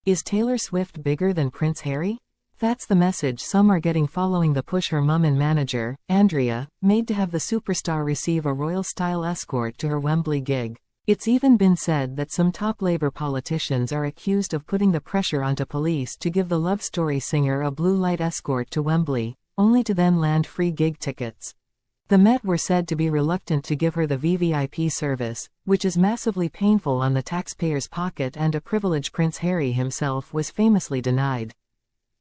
Is Taylor Swift bigger than Prince Harry? That's the message some are getting following the push her mum and manager, Andrea, made to have the superstar receive a royal-style escort to her Wembley gig. It's even been said that some top Labour politicians are accused of putting the pressure onto police to give the Love Story singer a blue light escort to Wembley, only to then land free gig tickets. The Met were said to be reluctant to give her the VVIP service, which is massively painful on the taxpayer's pocket and a privilege Prince Harry himself was famously denied.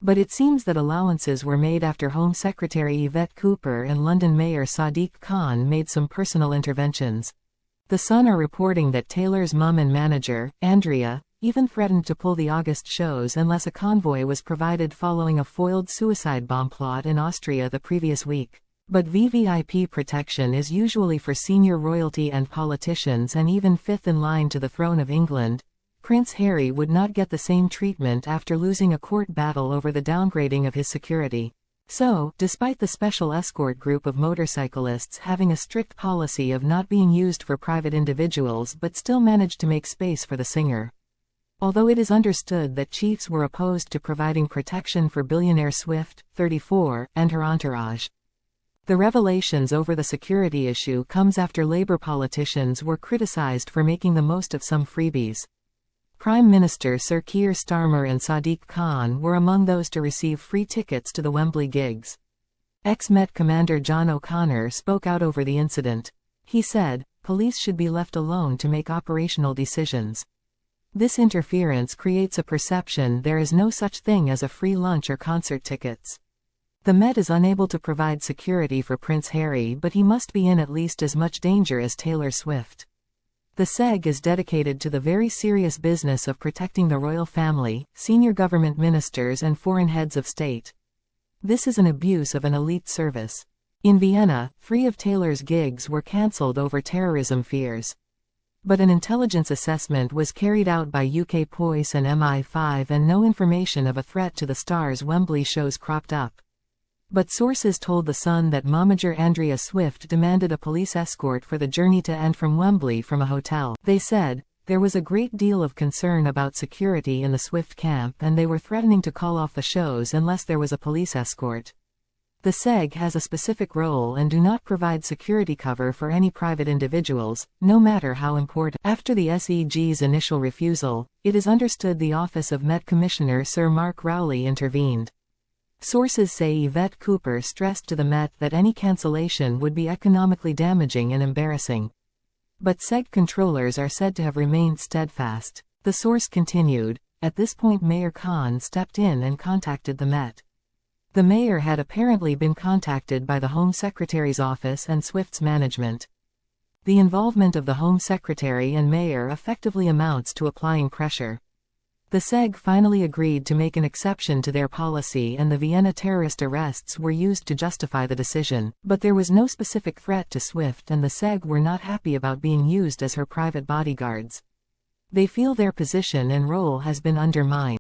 But it seems that allowances were made after Home Secretary Yvette Cooper and London Mayor Sadiq Khan made some personal interventions. The Sun are reporting that Taylor's mum and manager, Andrea, even threatened to pull the August shows unless a convoy was provided following a foiled suicide bomb plot in Austria the previous week. But VVIP protection is usually for senior royalty and politicians, and even fifth in line to the throne of England. Prince Harry would not get the same treatment after losing a court battle over the downgrading of his security. So, despite the special escort group of motorcyclists having a strict policy of not being used for private individuals, but still managed to make space for the singer. Although it is understood that chiefs were opposed to providing protection for billionaire Swift, 34, and her entourage. The revelations over the security issue comes after Labour politicians were criticised for making the most of some freebies. Prime Minister Sir Keir Starmer and Sadiq Khan were among those to receive free tickets to the Wembley gigs. Ex-Met Commander John O'Connor spoke out over the incident. He said, "Police should be left alone to make operational decisions. This interference creates a perception there is no such thing as a free lunch or concert tickets." The Met is unable to provide security for Prince Harry, but he must be in at least as much danger as Taylor Swift. The SEG is dedicated to the very serious business of protecting the royal family, senior government ministers and foreign heads of state. This is an abuse of an elite service. In Vienna, 3 of Taylor's gigs were cancelled over terrorism fears. But an intelligence assessment was carried out by UK Police and MI5, and no information of a threat to the star's Wembley shows cropped up. But sources told The Sun that momager Andrea Swift demanded a police escort for the journey to and from Wembley from a hotel. They said, there was a great deal of concern about security in the Swift camp, and they were threatening to call off the shows unless there was a police escort. The SEG has a specific role and do not provide security cover for any private individuals, no matter how important. After the SEG's initial refusal, it is understood the Office of Met Commissioner Sir Mark Rowley intervened. Sources say Yvette Cooper stressed to the Met that any cancellation would be economically damaging and embarrassing. But SEG controllers are said to have remained steadfast. The source continued, at this point Mayor Khan stepped in and contacted the Met. The mayor had apparently been contacted by the Home Secretary's office and Swift's management. The involvement of the Home Secretary and mayor effectively amounts to applying pressure. The SEG finally agreed to make an exception to their policy, and the Vienna terrorist arrests were used to justify the decision. But there was no specific threat to Swift, and the SEG were not happy about being used as her private bodyguards. They feel their position and role has been undermined.